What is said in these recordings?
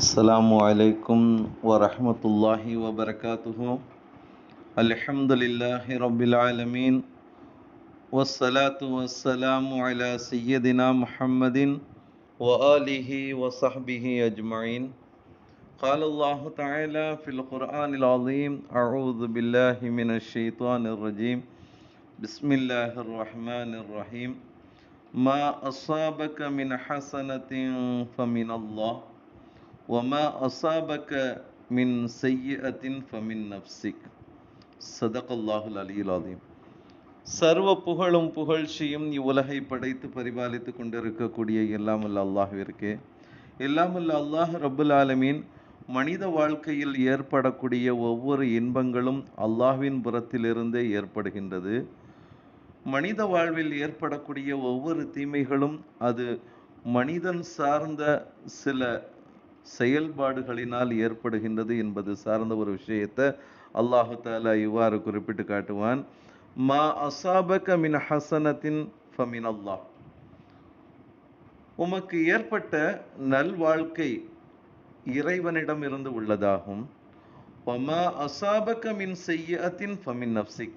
அஸ்ஸலாமு அலைக்கும் வரஹ்மத்துல்லாஹி வபரகாத்துஹு. அல்ஹம்துலில்லாஹி ரப்பில் ஆலமீன். வஸ்ஸலாத்து வஸ்ஸலாமு அலா சய்யிதினா முஹம்மதின் வ ஆலிஹி வ ஸஹ்பிஹி அஜ்மஈன். قال الله تعالى في القرآن العظيم أعوذ بالله من الشيطان الرجيم بسم الله الرحمن الرحيم ما أصابك من حسنة فمن الله وما أصابك من سيئة فمن نفسك صدق الله العلي العظيم. சர்வ புகழும் புகழ்ச்சியும் இவ்வுலகை படைத்து பரிபாலித்து கொண்டிருக்கக்கூடிய எல்லாமல்ல அல்லாஹ்விற்கே. எல்லாமல்ல அல்லாஹ் ரப்புல் ஆலமீன் மனித வாழ்க்கையில் ஏற்படக்கூடிய ஒவ்வொரு இன்பங்களும் அல்லாஹ்வின் புறத்திலிருந்தே ஏற்படுகின்றது. மனித வாழ்வில் ஏற்படக்கூடிய ஒவ்வொரு தீமைகளும் அது மனிதன் சார்ந்த சில செயல்பாடுகளினால் ஏற்படுகின்றது என்பது சார்ந்த ஒரு விஷயத்தை அல்லாஹு தாலா இவ்வாறு குறிப்பிட்டு காட்டுவான். மா அசாபக மின் ஹசனத்தின் ஃபமின் அல்லாஹ், உமக்கு ஏற்பட்ட நல்வாழ்க்கை இறைவனிடம் இருந்து உள்ளதாகும். வமா அசாபக மின் செய்யத்தின் ஃபமின் நஃப்சிக்,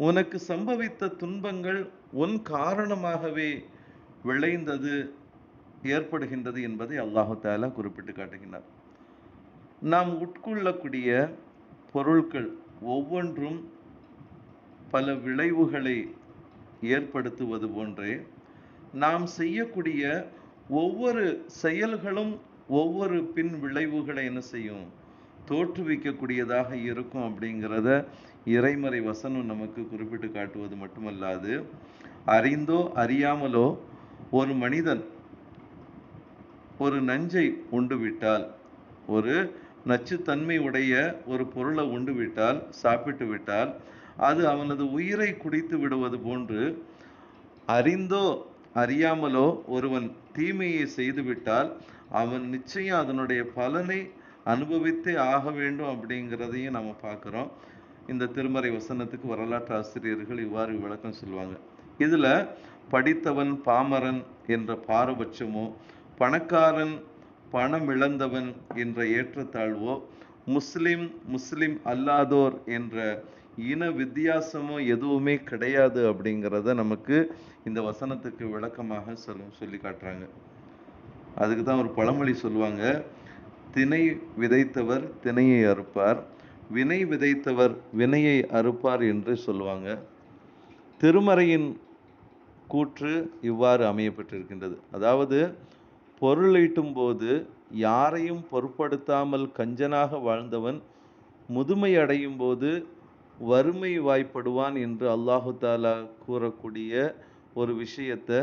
உனக்கு சம்பவித்த துன்பங்கள் உன் காரணமாகவே விளைந்தது ஏற்படுகின்றது என்பதை அல்லாஹு தாலா குறிப்பிட்டு காட்டுகின்றார். நாம் உட்கொள்ளக்கூடிய பொருட்கள் ஒவ்வொன்றும் பல விளைவுகளை ஏற்படுத்துவது போன்றே நாம் செய்யக்கூடிய ஒவ்வொரு செயல்களும் ஒவ்வொரு பின் விளைவுகளை என்ன செய்யும், தோற்றுவிக்கக்கூடியதாக இருக்கும் அப்படிங்கிறத இறைமறை வசனம் நமக்கு குறிப்பிட்டு காட்டுவது மட்டுமல்லாது, அறிந்தோ அறியாமலோ ஒரு மனிதன் ஒரு நஞ்சை உண்டு விட்டால், ஒரு நச்சுத்தன்மை உடைய ஒரு பொருளை உண்டு விட்டால், சாப்பிட்டு விட்டால், அது அவனது உயிரை குடித்து விடுவது போன்று அறிந்தோ அறியாமலோ ஒருவன் தீமையை செய்து விட்டால் அவன் நிச்சயம் அதனுடைய பலனை அனுபவித்தே ஆக வேண்டும் அப்படிங்கிறதையும் நம்ம பார்க்குறோம். இந்த திருமறை வசனத்துக்கு வரலாற்று ஆசிரியர்கள் இவ்வாறு விளக்கம் சொல்லுவாங்க. இதுல படித்தவன் பாமரன் என்ற பாரபட்சமோ, பணக்காரன் பணம் இழந்தவன் என்ற ஏற்றத்தாழ்வோ, முஸ்லிம் அல்லாதோர் என்ற இன வித்தியாசமோ எதுவுமே கிடையாது அப்படிங்கிறத நமக்கு இந்த வசனத்துக்கு விளக்கமாக சொல்லி காட்டுறாங்க. அதுக்கு தான் ஒரு பழமொழி சொல்லுவாங்க, திணை விதைத்தவர் திணையை அறுப்பார், வினை விதைத்தவர் வினையை அறுப்பார் என்று சொல்லுவாங்க. திருமறையின் கூற்று இவ்வாறு அமையப்பட்டிருக்கின்றது. அதாவது, பொருள் ஈட்டும் போது யாரையும் பொருட்படுத்தாமல் கஞ்சனாக வாழ்ந்தவன் முதுமை அடையும் போது வறுமை வாய்ப்படுவான் என்று அல்லாஹு தாலா கூறக்கூடிய ஒரு விஷயத்தை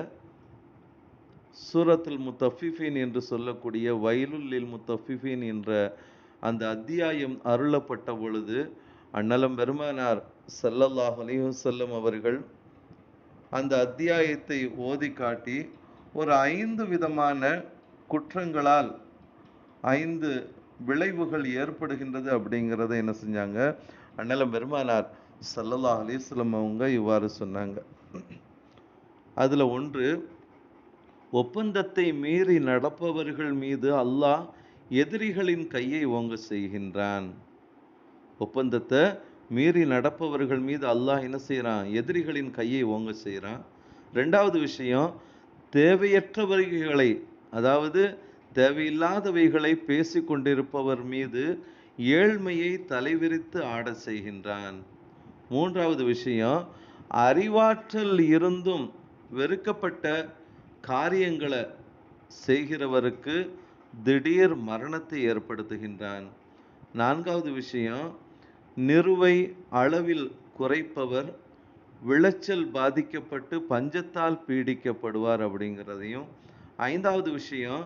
சூரத்துல் முத்தஃபிஃபீன் என்று சொல்லக்கூடிய வயலுல் முத்தஃபிஃபீன் என்ற அந்த அத்தியாயம் அருளப்பட்ட பொழுது அண்ணலம் பெருமானார் ஸல்லல்லாஹு அலைஹி வஸல்லம் அவர்கள் அந்த அத்தியாயத்தை ஓதி காட்டி ஒரு 5 விதமான குற்றங்களால் 5 விளைவுகள் ஏற்படுகின்றது அப்படிங்கிறத என்ன செஞ்சாங்க, அண்ணலம் பெருமானார் ஸல்லல்லாஹு அலைஹி வஸல்லம் அவங்க இவ்வாறு சொன்னாங்க. அதுல ஒன்று, ஒப்பந்தத்தை மீறி நடப்பவர்கள் மீது அல்லாஹ் எதிரிகளின் கையை ஓங்க செய்கின்றான். ஒப்பந்தத்தை மீறி நடப்பவர்கள் மீது அல்லாஹ் என்ன செய்யறான், எதிரிகளின் கையை ஓங்க செய்யறான். 2வது விஷயம், தேவையற்றவர்களை, அதாவது தேவையில்லாதவைகளை பேசி கொண்டிருப்பவர் மீது ஏழ்மையை தலைவிரித்து ஆட செய்கின்றான். 3வது விஷயம், அறிவாற்றல் இருந்தும் வெறுக்கப்பட்ட காரியங்களை செய்கிறவருக்கு திடீர் மரணத்தை ஏற்படுத்துகின்றான். 4வது விஷயம், நிறுவை அளவில் குறைப்பவர் விளைச்சல் பாதிக்கப்பட்டு பஞ்சத்தால் பீடிக்கப்படுவார் அப்படிங்கிறதையும். 5வது விஷயம்,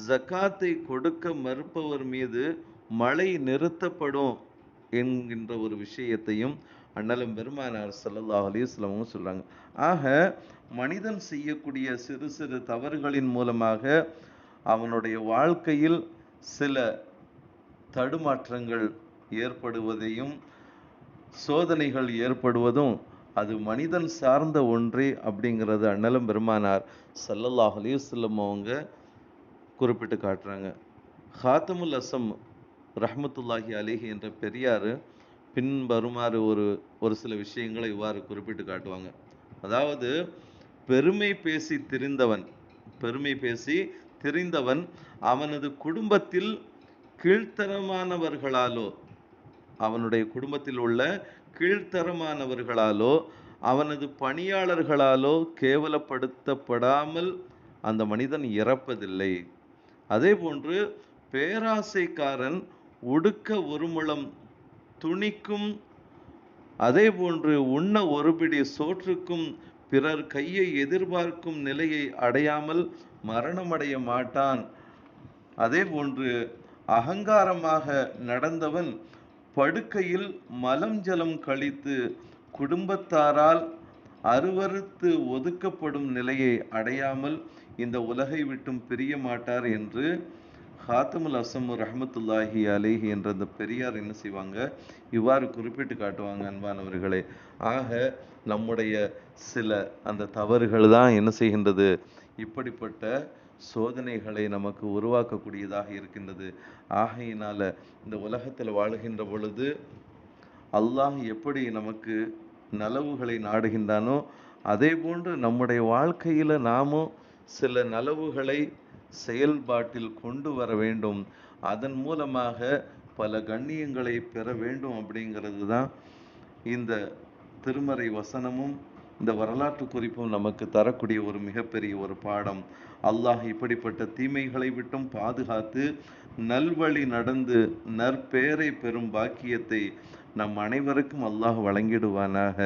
ஜக்காத்தை கொடுக்க மறுப்பவர் மீது மழை நிறுத்தப்படும் என்கின்ற ஒரு விஷயத்தையும் அண்ணலம் பெருமானார் ஸல்லல்லாஹு அலைஹி வஸல்லம் சொல்றாங்க. ஆக மனிதன் செய்யக்கூடிய சிறு சிறு தவறுகளின் மூலமாக அவனுடைய வாழ்க்கையில் சில தடுமாற்றங்கள் ஏற்படுவதையும் சோதனைகள் ஏற்படுவதும் அது மனிதன் சார்ந்த ஒன்றே அப்படிங்கிறது அண்ணலம் பெருமானார் ஸல்லல்லாஹு அலைஹி வஸல்லம் அவங்க குறிப்பிட்டு காட்டுறாங்க. ஹாத்தமுல் அசம் ரஹ்மத்துல்லாஹி அலைஹி என்ற பெரியார் பின்வருமாறு ஒரு சில விஷயங்களை இவ்வாறு குறிப்பிட்டு காட்டுவாங்க. அதாவது பெருமை பேசி திரிந்தவன் அவனது குடும்பத்தில் கீழ்த்தரமானவர்களாலோ அவனுடைய குடும்பத்தில் உள்ள கீழ்த்தரமானவர்களாலோ அவனது பணியாளர்களாலோ கேவலப்படுத்தப்படாமல் அந்த மனிதன் இறப்பதில்லை. அதே போன்று பேராசைக்காரன் உடுக்க ஒரு முழம் துணிக்கும், அதே போன்று உண்ண ஒரு பிடி சோற்றுக்கும் பிறர் கையை எதிர்பார்க்கும் நிலையை அடையாமல் மரணமடைய மாட்டான். அதே போன்று அகங்காரமாக நடந்தவன் படுக்கையில் மலம் ஜலம் கழித்து குடும்பத்தாரால் அருவருத்து ஒதுக்கப்படும் நிலையை அடையாமல் இந்த உலகை விட்டும் பிரிய மாட்டார் என்று ஹாத்தமுல் அசம் ரஹ்மத்துல்லாஹி அலைஹி என்ற அந்த பெரியார் என்ன செய்வாங்க, இவ்வாறு குறிப்பிட்டு காட்டுவாங்க. அன்பானவர்களே, ஆக நம்முடைய சில அந்த தவறுகள் தான் என்ன செய்கின்றது, இப்படிப்பட்ட சோதனைகளை நமக்கு உருவாக்கக்கூடியதாக இருக்கின்றது. ஆகையினால இந்த உலகத்தில் வாழ்கின்ற பொழுது அல்லாஹ் எப்படி நமக்கு நலவுகளை நாடுகின்றானோ அதே போன்று நம்முடைய வாழ்க்கையில நாமும் சில நலவுகளை செயல்பாட்டில் கொண்டு வர வேண்டும். அதன் மூலமாக பல கண்ணியங்களை பெற வேண்டும். அப்படிங்கிறது தான் இந்த திருமறை வசனமும் இந்த வரலாற்று குறிப்பும் நமக்கு தரக்கூடிய ஒரு மிகப்பெரிய ஒரு பாடம். அல்லாஹ் இப்படிப்பட்ட தீமைகளை விட்டும் பாதுகாத்து நல்வழி நடந்து நற்பெயரை பெறும் பாக்கியத்தை நம் அனைவருக்கும் அல்லாஹ் வழங்கிடுவானாக.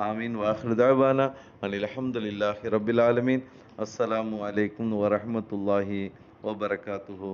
ஆமீன். வாஹிரு தஅவானா அனில் ஹம்துலில்லாஹி ரப்பில் ஆலமீன். அஸ்ஸலாமு அலைக்கும் வரஹ்மத்துல்லாஹி வபரகாத்துஹு.